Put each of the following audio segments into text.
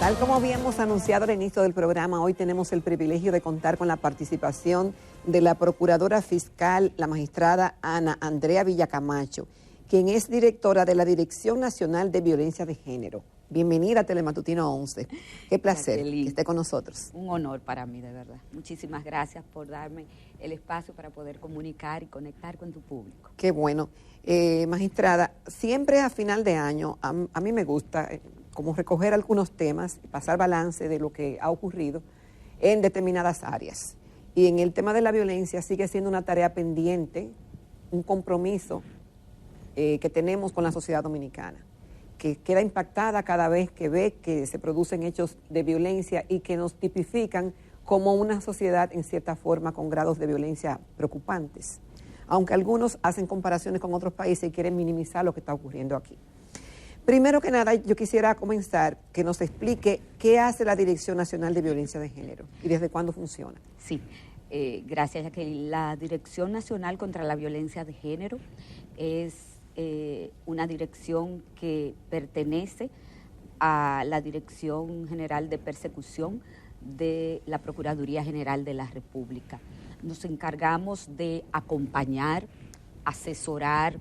Tal como habíamos anunciado al inicio del programa, hoy tenemos el privilegio de contar con la participación de la Procuradora Fiscal, la magistrada Ana Andrea Villacamacho, quien es directora de la Dirección Nacional de Violencia de Género. Bienvenida a Telematutino 11. Qué placer que esté con nosotros. Un honor para mí, de verdad. Muchísimas gracias por darme el espacio para poder comunicar y conectar con tu público. Qué bueno. Magistrada, siempre a final de año, a mí me gusta como recoger algunos temas y pasar balance de lo que ha ocurrido en determinadas áreas. Y en el tema de la violencia sigue siendo una tarea pendiente, un compromiso que tenemos con la sociedad dominicana, que queda impactada cada vez que ve que se producen hechos de violencia y que nos tipifican como una sociedad en cierta forma con grados de violencia preocupantes, aunque algunos hacen comparaciones con otros países y quieren minimizar lo que está ocurriendo aquí. Primero que nada, yo quisiera comenzar que nos explique qué hace la Dirección Nacional de Violencia de Género y desde cuándo funciona. Sí, gracias, Jacqueline. La Dirección Nacional contra la Violencia de Género es una dirección que pertenece a la Dirección General de Persecución de la Procuraduría General de la República. Nos encargamos de acompañar, asesorar,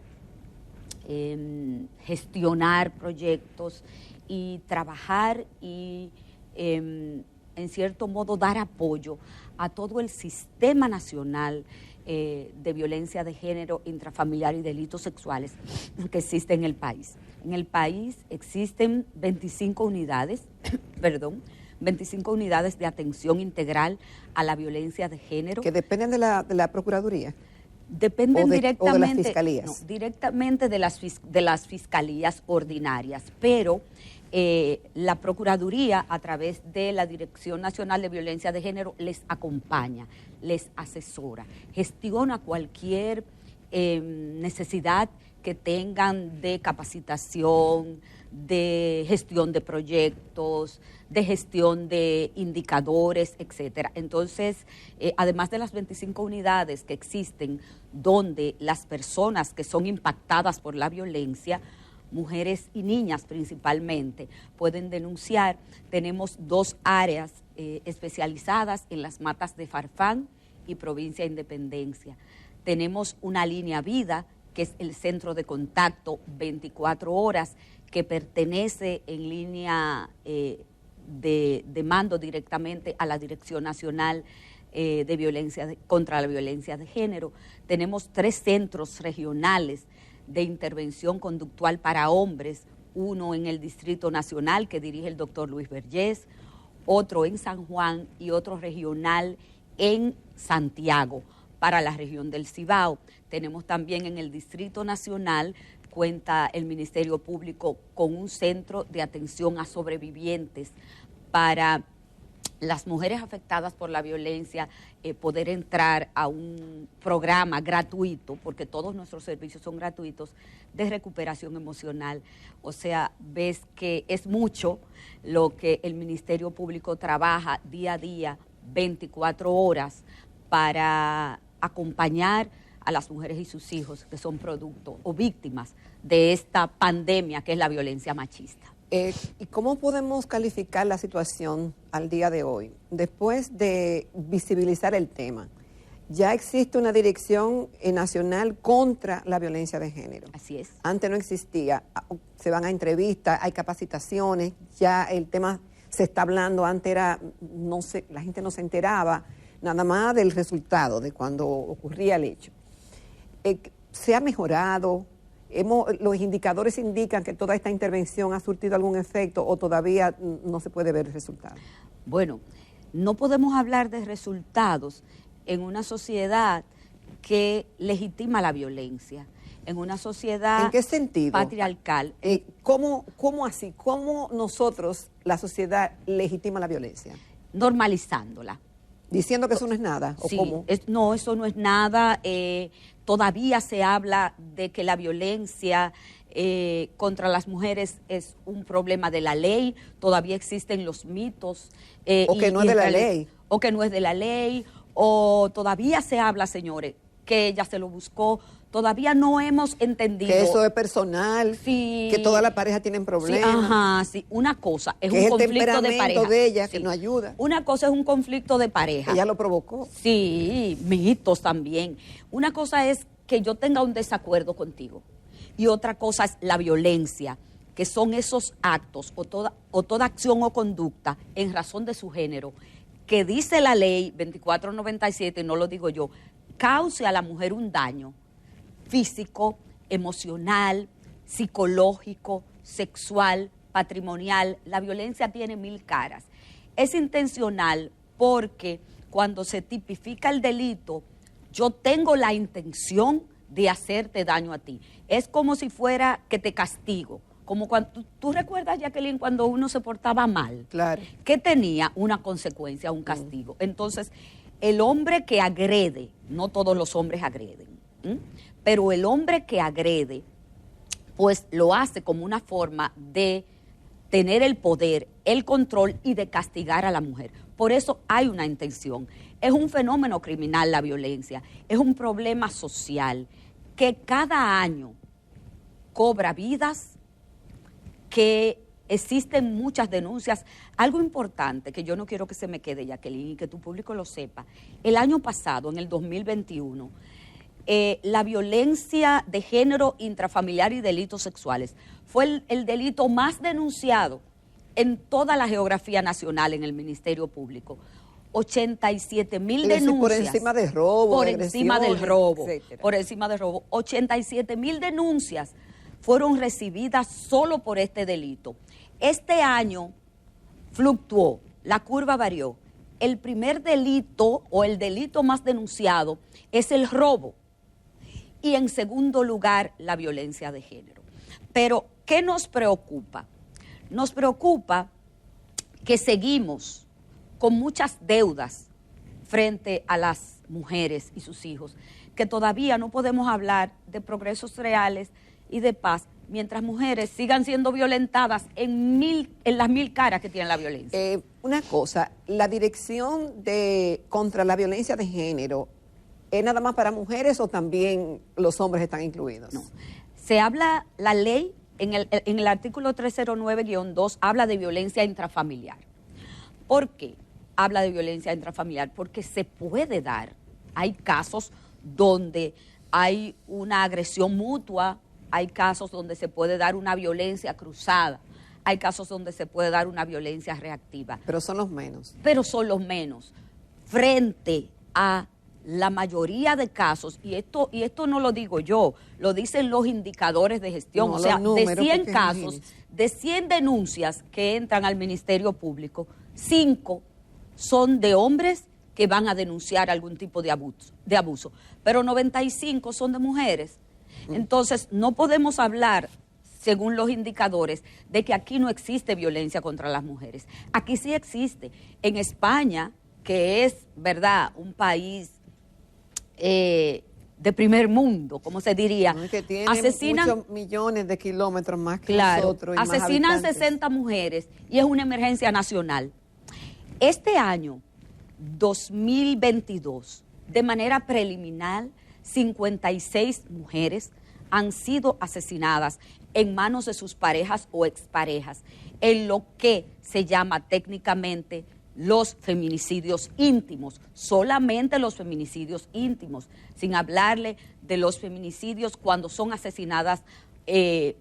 gestionar proyectos y trabajar y en cierto modo dar apoyo a todo el sistema nacional de violencia de género, intrafamiliar y delitos sexuales que existe en el país. En el país existen 25 unidades, 25 unidades de atención integral a la violencia de género. ¿Que dependen de la Procuraduría? Dependen directamente, o de las fiscalías. No, directamente de las fiscalías ordinarias, pero la Procuraduría, a través de la Dirección Nacional de Violencia de Género, les acompaña, les asesora, gestiona cualquier necesidad que tengan de capacitación, de gestión de proyectos, de gestión de indicadores, etcétera. Entonces, además de las 25 unidades que existen, donde las personas que son impactadas por la violencia, mujeres y niñas principalmente, pueden denunciar, tenemos 2 áreas especializadas en las Matas de Farfán y Provincia Independencia. Tenemos una línea vida, que es el centro de contacto 24 horas, que pertenece en línea de mando directamente a la Dirección Nacional de Violencia contra la Violencia de Género. Tenemos 3 centros regionales de intervención conductual para hombres, uno en el Distrito Nacional que dirige el doctor Luis Vergés, otro en San Juan y otro regional en Santiago para la región del Cibao. Tenemos también en el Distrito Nacional, cuenta el Ministerio Público con un centro de atención a sobrevivientes para las mujeres afectadas por la violencia, poder entrar a un programa gratuito, porque todos nuestros servicios son gratuitos, de recuperación emocional. O sea, ves que es mucho lo que el Ministerio Público trabaja día a día, 24 horas, para acompañar a las mujeres y sus hijos que son producto o víctimas de esta pandemia que es la violencia machista. ¿Y cómo podemos calificar la situación al día de hoy? Después de visibilizar el tema, ya existe una dirección nacional contra la violencia de género. Así es. Antes no existía, se van a entrevistas, hay capacitaciones, ya el tema se está hablando, antes era, no sé, la gente no se enteraba nada más del resultado de cuando ocurría el hecho. ¿Se ha mejorado? ¿Los indicadores indican que toda esta intervención ha surtido algún efecto o todavía no se puede ver el resultado? Bueno, no podemos hablar de resultados en una sociedad que legitima la violencia, en una sociedad ¿en qué sentido? Patriarcal. ¿Cómo así? ¿Cómo nosotros, la sociedad, legitima la violencia? Normalizándola. ¿Diciendo que eso no es nada? ¿O sí, cómo? No, eso no es nada. Todavía se habla de que la violencia contra las mujeres es un problema de la ley. Todavía existen los mitos. O que no es de la ley. O que no es de la ley. O todavía se habla, señores, que ella se lo buscó. todavía no hemos entendido. Que eso es personal, Sí. que todas las parejas tienen problemas. Sí, ajá, sí. Una cosa es que un es el conflicto de temperamento pareja. de ella Sí. que no ayuda. Una cosa es un conflicto de pareja. Ella lo provocó. Sí, mitos también. Una cosa es que yo tenga un desacuerdo contigo y otra cosa es la violencia, que son esos actos o toda acción o conducta en razón de su género, que dice la ley 2497, y no lo digo yo, cause a la mujer un daño físico, emocional, psicológico, sexual, patrimonial. La violencia tiene 1000 caras. Es intencional porque cuando se tipifica el delito, yo tengo la intención de hacerte daño a ti. Es como si fuera que te castigo. Como cuando tú recuerdas, Jacqueline, cuando uno se portaba mal, Claro. que tenía una consecuencia, un castigo. Entonces, el hombre que agrede, no todos los hombres agreden, pero el hombre que agrede, pues lo hace como una forma de tener el poder, el control y de castigar a la mujer. Por eso hay una intención. Es un fenómeno criminal la violencia, es un problema social que cada año cobra vidas, que existen muchas denuncias. Algo importante que yo no quiero que se me quede, Jacqueline, y que tu público lo sepa. El año pasado, en el 2021, la violencia de género intrafamiliar y delitos sexuales fue el delito más denunciado en toda la geografía nacional en el Ministerio Público. 87,000 denuncias. Por encima de robo, por encima del robo, etcétera. por encima del robo. 87,000 denuncias fueron recibidas solo por este delito. Este año fluctuó, la curva varió. El primer delito o el delito más denunciado es el robo. Y en segundo lugar, la violencia de género. Pero, ¿qué nos preocupa? Nos preocupa que seguimos con muchas deudas frente a las mujeres y sus hijos, que todavía no podemos hablar de progresos reales y de paz mientras mujeres sigan siendo violentadas en las 1000 caras que tiene la violencia. Una cosa, la dirección contra la violencia de género, ¿es nada más para mujeres o también los hombres están incluidos? No. Se habla, la ley en el artículo 309-2 habla de violencia intrafamiliar. ¿Por qué habla de violencia intrafamiliar? Porque se puede dar, hay casos donde hay una agresión mutua, hay casos donde se puede dar una violencia cruzada, hay casos donde se puede dar una violencia reactiva. Pero son los menos. Pero son los menos. Frente a la mayoría de casos, y esto no lo digo yo, lo dicen los indicadores de gestión, No, o sea, números, de 100 porque casos, imagínese. de 100 denuncias que entran al Ministerio Público, 5 son de hombres que van a denunciar algún tipo de abuso, pero 95 son de mujeres. Entonces, no podemos hablar, según los indicadores, de que aquí no existe violencia contra las mujeres. Aquí sí existe. En España, que es, ¿verdad?, un país de primer mundo, como se diría, No, es que tiene asesinan, muchos millones de kilómetros más que claro, nosotros. Y más asesinan habitantes. 60 mujeres y es una emergencia nacional. Este año, 2022, de manera preliminar, 56 mujeres han sido asesinadas en manos de sus parejas o exparejas, en lo que se llama técnicamente los feminicidios íntimos, solamente los feminicidios íntimos, sin hablarle de los feminicidios cuando son asesinadas en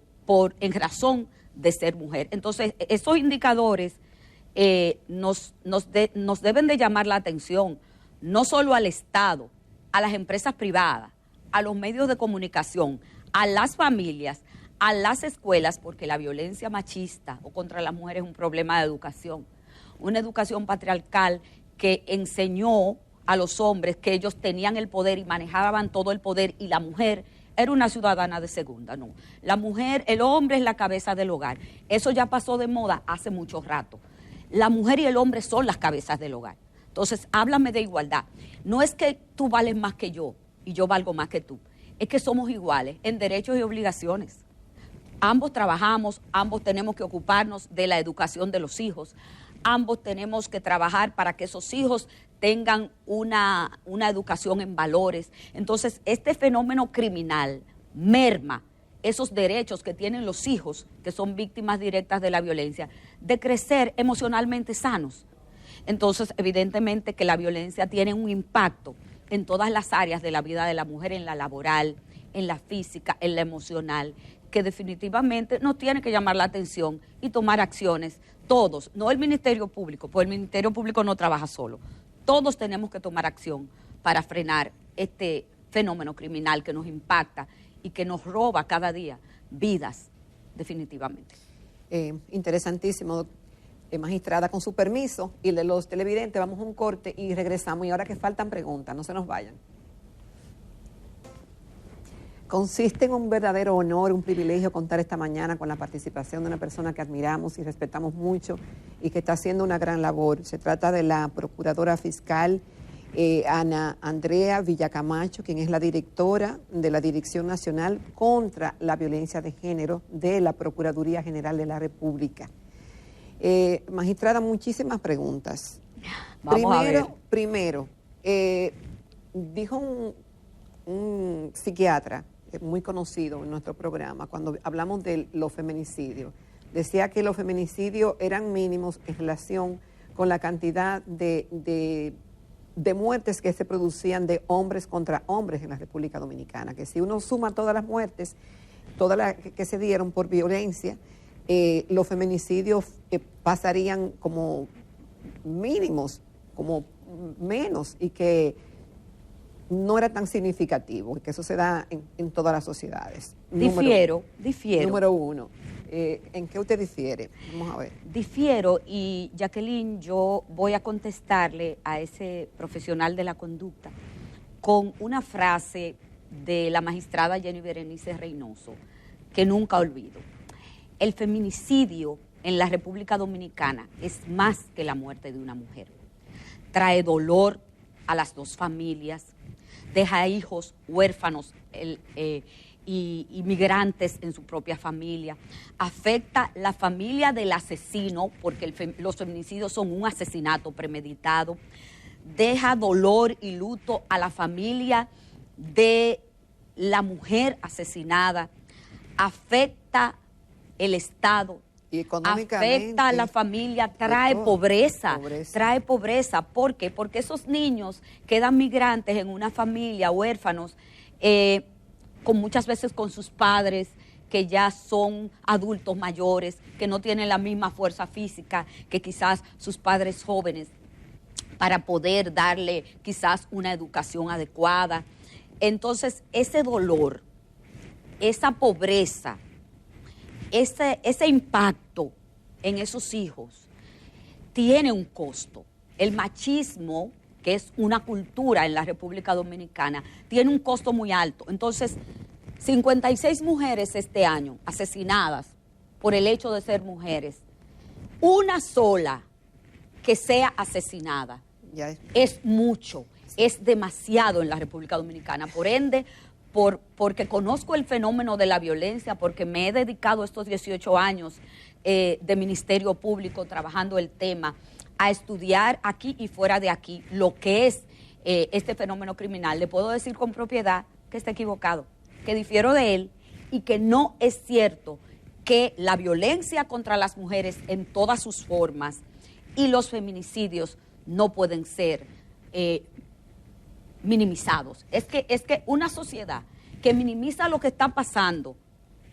razón de ser mujer. Entonces, esos indicadores nos deben de llamar la atención, no solo al Estado, a las empresas privadas, a los medios de comunicación, a las familias, a las escuelas, porque la violencia machista o contra las mujeres es un problema de educación. Una educación patriarcal que enseñó a los hombres que ellos tenían el poder y manejaban todo el poder, y la mujer era una ciudadana de segunda. No, la mujer, el hombre es la cabeza del hogar. Eso ya pasó de moda hace mucho rato. La mujer y el hombre son las cabezas del hogar. Entonces, háblame de igualdad. No es que tú vales más que yo y yo valgo más que tú. Es que somos iguales en derechos y obligaciones. Ambos trabajamos, ambos tenemos que ocuparnos de la educación de los hijos. ambos tenemos que trabajar para que esos hijos tengan una educación en valores. Entonces, este fenómeno criminal merma esos derechos que tienen los hijos, que son víctimas directas de la violencia, de crecer emocionalmente sanos. Entonces, evidentemente que la violencia tiene un impacto en todas las áreas de la vida de la mujer, en la laboral, en la física, en la emocional, que definitivamente nos tiene que llamar la atención y tomar acciones, todos, no el Ministerio Público, porque el Ministerio Público no trabaja solo, todos tenemos que tomar acción para frenar este fenómeno criminal que nos impacta y que nos roba cada día vidas, definitivamente. Interesantísimo, magistrada, con su permiso y de los televidentes, vamos a un corte y regresamos. Y ahora que faltan preguntas, no se nos vayan. Consiste en un verdadero honor, un privilegio contar esta mañana con la participación de una persona que admiramos y respetamos mucho y que está haciendo una gran labor. Se trata de la Procuradora Fiscal Ana Andrea Villacamacho, quien es la directora de la Dirección Nacional contra la Violencia de Género de la Procuraduría General de la República. Magistrada, muchísimas preguntas. Primero, dijo un psiquiatra muy conocido en nuestro programa, cuando hablamos de los feminicidios, decía que los feminicidios eran mínimos en relación con la cantidad de muertes que se producían de hombres contra hombres en la República Dominicana, que si uno suma todas las muertes, todas las que se dieron por violencia, los feminicidios pasarían como mínimos, como menos, y que no era tan significativo, que eso se da en todas las sociedades. Difiero. Número uno. ¿En qué usted difiere? Vamos a ver. Difiero, y Jacqueline, yo voy a contestarle a ese profesional de la conducta con una frase de la magistrada Jenny Berenice Reynoso, que nunca olvido. El feminicidio en la República Dominicana es más que la muerte de una mujer. Trae dolor a las dos familias, deja hijos huérfanos y migrantes en su propia familia, afecta la familia del asesino, porque los feminicidios son un asesinato premeditado, deja dolor y luto a la familia de la mujer asesinada, afecta el Estado, y económicamente, afecta a la familia, trae pobreza. Trae pobreza. ¿Por qué? Porque esos niños quedan migrantes en una familia, huérfanos, muchas veces con sus padres que ya son adultos mayores, que no tienen la misma fuerza física que quizás sus padres jóvenes para poder darle quizás una educación adecuada. Entonces, ese dolor, esa pobreza, ese impacto en esos hijos tiene un costo. El machismo, que es una cultura en la República Dominicana, tiene un costo muy alto. Entonces, 56 mujeres este año asesinadas por el hecho de ser mujeres. Una sola que sea asesinada es mucho, es demasiado en la República Dominicana. Por ende, porque conozco el fenómeno de la violencia, porque me he dedicado estos 18 años de Ministerio Público trabajando el tema, a estudiar aquí y fuera de aquí lo que es este fenómeno criminal. Le puedo decir con propiedad que está equivocado, que difiero de él y que no es cierto que la violencia contra las mujeres en todas sus formas y los feminicidios no pueden ser minimizados. Es que una sociedad que minimiza lo que está pasando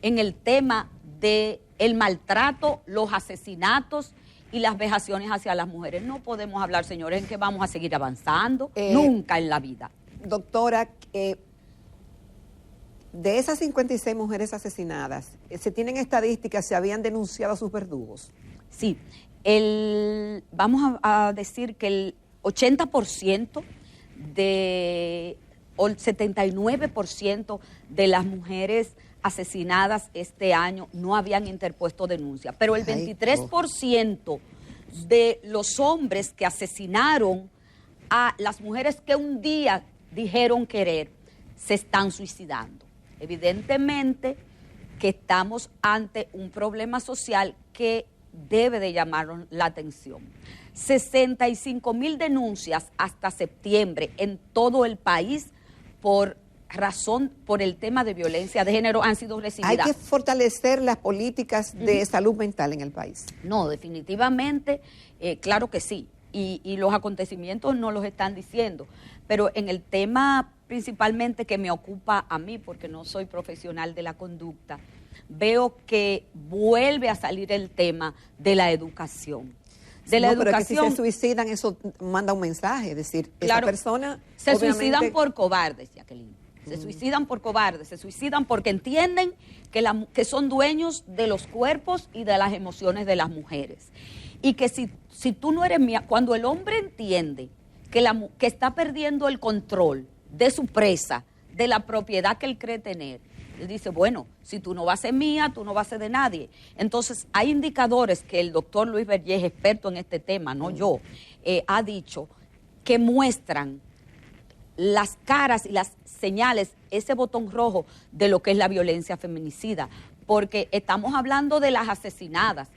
en el tema del maltrato, los asesinatos y las vejaciones hacia las mujeres, no podemos hablar, señores, en que vamos a seguir avanzando nunca en la vida. Doctora, de esas 56 mujeres asesinadas, ¿se tienen estadísticas si habían denunciado a sus verdugos? Sí, vamos a decir que el 80% o el 79% de las mujeres asesinadas este año no habían interpuesto denuncia, pero el 23% de los hombres que asesinaron a las mujeres que un día dijeron querer se están suicidando. Evidentemente que estamos ante un problema social que debe de llamarnos la atención. 65,000 denuncias hasta septiembre en todo el país por el tema de violencia de género han sido recibidas. Hay que fortalecer las políticas de salud mental en el país. No, definitivamente, claro que sí. Y los acontecimientos no los están diciendo. Pero en el tema principalmente que me ocupa a mí, porque no soy profesional de la conducta, veo que vuelve a salir el tema de la educación. Pero es que si se suicidan, eso manda un mensaje, es decir, claro, esa persona se suicidan por cobardes, Jacqueline. Se suicidan por cobardes, se suicidan porque entienden que son dueños de los cuerpos y de las emociones de las mujeres. Y que si tú no eres mía, cuando el hombre entiende que está perdiendo el control de su presa, de la propiedad que él cree tener, él dice, bueno, si tú no vas a ser mía, tú no vas a ser de nadie. Entonces, hay indicadores que el doctor Luis Vergés, experto en este tema, no yo, ha dicho, que muestran las caras y las señales, ese botón rojo de lo que es la violencia feminicida, porque estamos hablando de las asesinadas,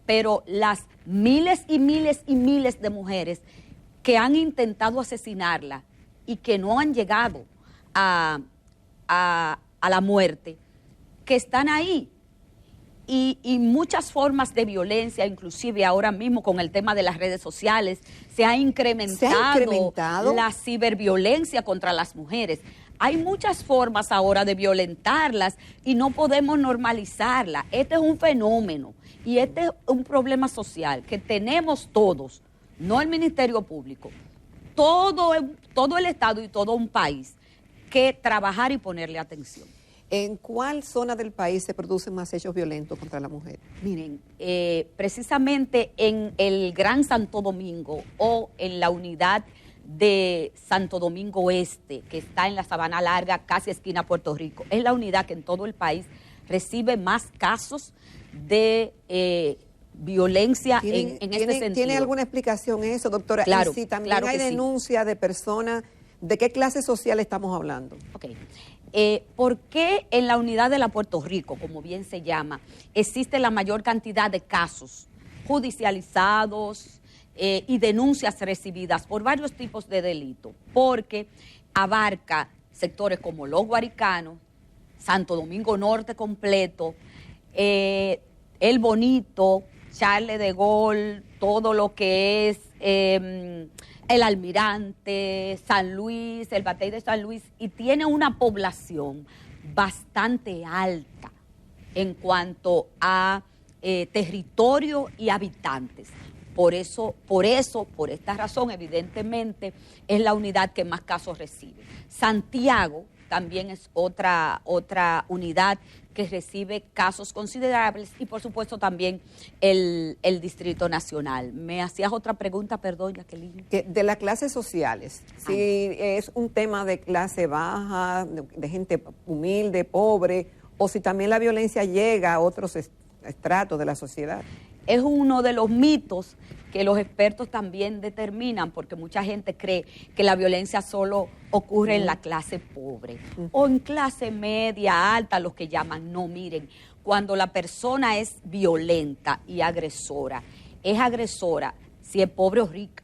pero las miles y miles y miles de mujeres que han intentado asesinarla y que no han llegado a la muerte, que están ahí. Y muchas formas de violencia, inclusive ahora mismo con el tema de las redes sociales, se ha incrementado la ciberviolencia contra las mujeres. Hay muchas formas ahora de violentarlas y no podemos normalizarla. Este es un fenómeno y este es un problema social que tenemos todos, no el Ministerio Público, todo el Estado y todo un país, que trabajar y ponerle atención. ¿En cuál zona del país se producen más hechos violentos contra la mujer? Miren, precisamente en el Gran Santo Domingo o en la unidad de Santo Domingo Este, que está en la Sabana Larga, casi esquina Puerto Rico. Es la unidad que en todo el país recibe más casos de violencia en este sentido. ¿Tiene alguna explicación eso, doctora? Claro, y si también claro hay denuncia de personas, ¿de qué clase social estamos hablando? Ok. ¿Por qué en la unidad de la Puerto Rico, como bien se llama, existe la mayor cantidad de casos judicializados y denuncias recibidas por varios tipos de delitos? Porque abarca sectores como Los Guaricanos, Santo Domingo Norte completo, El Bonito, Charles de Gaulle, todo lo que es El Almirante, San Luis, el Batey de San Luis, y tiene una población bastante alta en cuanto a territorio y habitantes. Por esta razón, evidentemente, es la unidad que más casos recibe. Santiago también es otra unidad que recibe casos considerables y, por supuesto, también el Distrito Nacional. ¿Me hacías otra pregunta? Perdón, Jacqueline. De las clases sociales, si es un tema de clase baja, de gente humilde, pobre, o si también la violencia llega a otros estratos de la sociedad. Es uno de los mitos que los expertos también determinan, porque mucha gente cree que la violencia solo ocurre en la clase pobre o en clase media, alta, los que llaman. No, miren, cuando la persona es violenta y agresora, es agresora si es pobre o rica.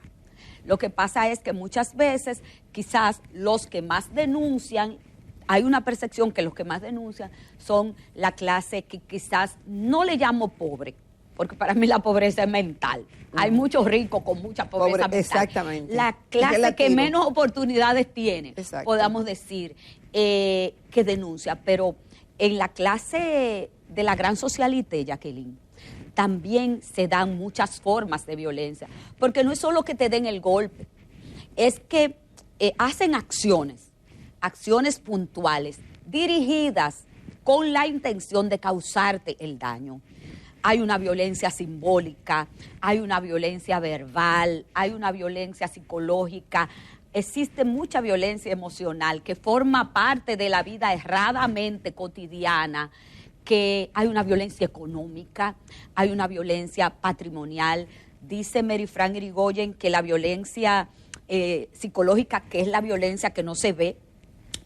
Lo que pasa es que muchas veces quizás los que más denuncian, hay una percepción que los que más denuncian son la clase que quizás no le llamo pobre, porque para mí la pobreza es mental. Hay muchos ricos con mucha pobreza mental. Exactamente. La clase que menos oportunidades tiene, podamos decir, que denuncia. Pero en la clase de la gran socialité, Jacqueline, también se dan muchas formas de violencia. Porque no es solo que te den el golpe, es que hacen acciones puntuales, dirigidas con la intención de causarte el daño. Hay una violencia simbólica, hay una violencia verbal, hay una violencia psicológica, existe mucha violencia emocional que forma parte de la vida erradamente cotidiana, que hay una violencia económica, hay una violencia patrimonial. Dice Mary Frank Irigoyen que la violencia psicológica, que es la violencia que no se ve,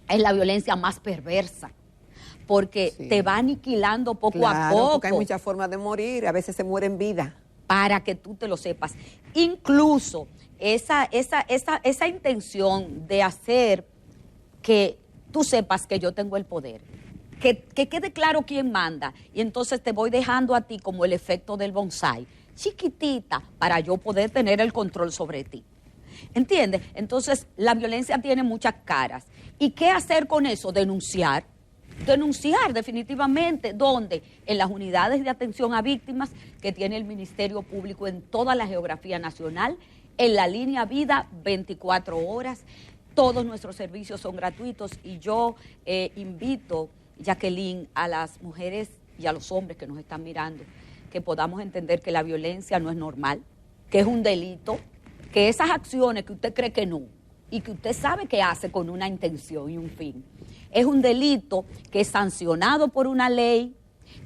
es la violencia más perversa, porque Sí. te va aniquilando poco a Claro, poco. porque hay muchas formas de morir, a veces se muere en vida. Para que tú te lo sepas. Incluso esa intención de hacer que tú sepas que yo tengo el poder, que quede claro quién manda, y entonces te voy dejando a ti como el efecto del bonsai, chiquitita, para yo poder tener el control sobre ti. ¿Entiendes? Entonces, la violencia tiene muchas caras. ¿Y qué hacer con eso? Denunciar. Denunciar definitivamente. ¿Dónde? En las unidades de atención a víctimas que tiene el Ministerio Público en toda la geografía nacional, en la línea Vida 24 horas. Todos nuestros servicios son gratuitos y yo invito, Jacqueline, a las mujeres y a los hombres que nos están mirando, que podamos entender que la violencia no es normal, que es un delito, que esas acciones que usted cree que no y que usted sabe que hace con una intención y un fin, es un delito que es sancionado por una ley,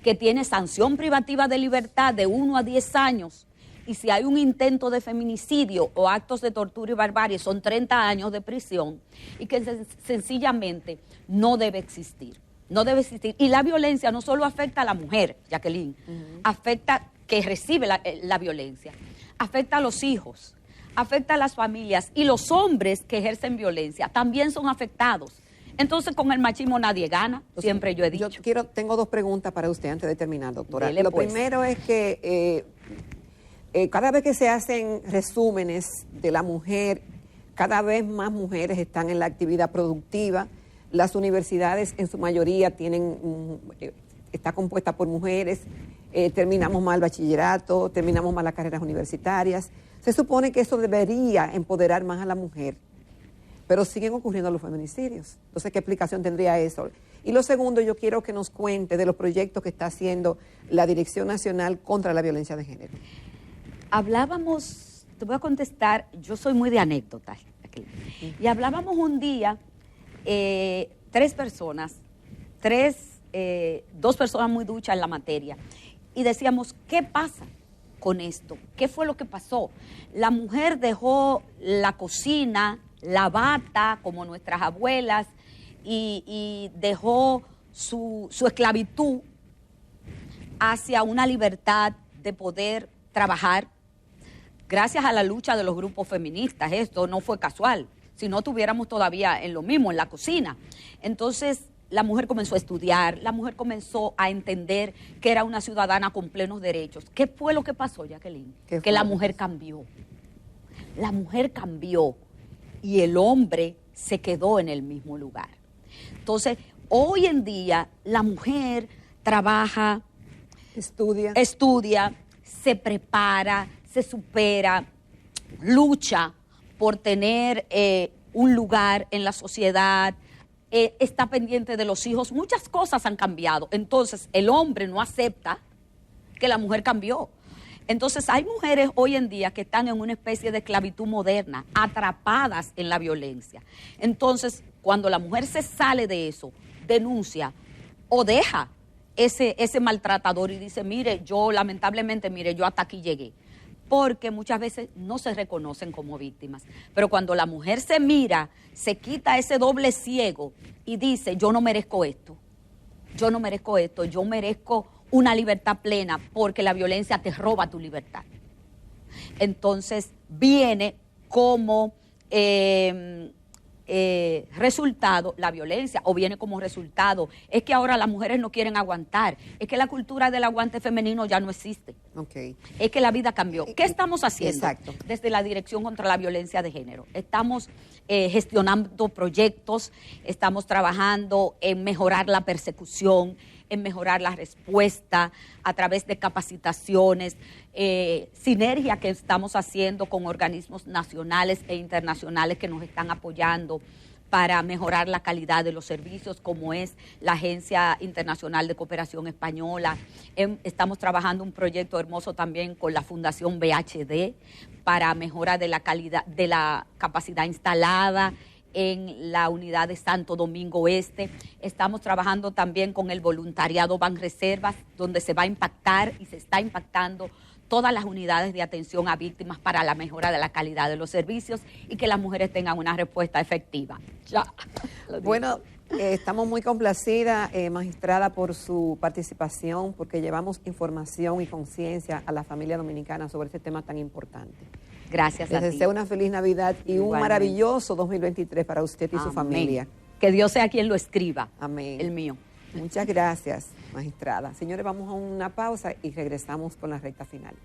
que tiene sanción privativa de libertad de 1 a 10 años, y si hay un intento de feminicidio o actos de tortura y barbarie son 30 años de prisión, y que sencillamente no debe existir. No debe existir. Y la violencia no solo afecta a la mujer, Jacqueline, afecta que recibe la violencia, afecta a los hijos, afecta a las familias, y los hombres que ejercen violencia también son afectados. Entonces, con el machismo nadie gana, siempre yo he dicho. Tengo 2 preguntas para usted antes de terminar, doctora. Dele, Lo pues. primero es que cada vez que se hacen resúmenes de la mujer, cada vez más mujeres están en la actividad productiva. Las universidades en su mayoría está compuesta por mujeres, terminamos mal el bachillerato, terminamos mal las carreras universitarias. Se supone que eso debería empoderar más a la mujer, pero siguen ocurriendo los feminicidios. Entonces, ¿qué explicación tendría eso? Y lo segundo, yo quiero que nos cuente de los proyectos que está haciendo la Dirección Nacional contra la Violencia de Género. Hablábamos, te voy a contestar, yo soy muy de anécdotas, y hablábamos un día, 3 personas, 2 personas muy duchas en la materia, y decíamos, ¿qué pasa con esto? ¿Qué fue lo que pasó? La mujer dejó la cocina, la bata, como nuestras abuelas, y dejó su esclavitud hacia una libertad de poder trabajar. Gracias a la lucha de los grupos feministas, esto no fue casual, si no estuviéramos todavía en lo mismo, en la cocina. Entonces, la mujer comenzó a estudiar, la mujer comenzó a entender que era una ciudadana con plenos derechos. ¿Qué fue lo que pasó, Jacqueline? Que la mujer cambió. La mujer cambió y el hombre se quedó en el mismo lugar. Entonces, hoy en día, la mujer trabaja, estudia, se prepara, se supera, lucha por tener un lugar en la sociedad, está pendiente de los hijos. Muchas cosas han cambiado. Entonces, el hombre no acepta que la mujer cambió. Entonces, hay mujeres hoy en día que están en una especie de esclavitud moderna, atrapadas en la violencia. Entonces, cuando la mujer se sale de eso, denuncia o deja ese maltratador y dice, mire, yo lamentablemente, yo hasta aquí llegué. Porque muchas veces no se reconocen como víctimas. Pero cuando la mujer se mira, se quita ese doble ciego y dice, yo no merezco esto, yo no merezco esto, yo merezco una libertad plena, porque la violencia te roba tu libertad. Entonces viene como resultado la violencia, o viene como resultado, es que ahora las mujeres no quieren aguantar, es que la cultura del aguante femenino ya no existe. Okay. Es que la vida cambió. ¿Qué estamos haciendo? Exacto. Desde la Dirección contra la Violencia de Género. Estamos gestionando proyectos, estamos trabajando en mejorar la persecución, en mejorar la respuesta a través de capacitaciones, sinergia que estamos haciendo con organismos nacionales e internacionales que nos están apoyando para mejorar la calidad de los servicios, como es la Agencia Internacional de Cooperación Española. Estamos trabajando un proyecto hermoso también con la Fundación VHD para mejora de la calidad, de la capacidad instalada en la unidad de Santo Domingo Este. Estamos trabajando también con el voluntariado Banreservas, donde se va a impactar y se está impactando todas las unidades de atención a víctimas para la mejora de la calidad de los servicios y que las mujeres tengan una respuesta efectiva. Ya. Bueno, Estamos muy complacidas, magistrada, por su participación, porque llevamos información y conciencia a la familia dominicana sobre este tema tan importante. Gracias a ti. Les deseo una feliz Navidad y Igualmente. un maravilloso 2023 para usted y Amén. su familia. Que Dios sea quien lo escriba. Amén. El mío. Muchas gracias, magistrada. Señores, vamos a una pausa y regresamos con la recta final.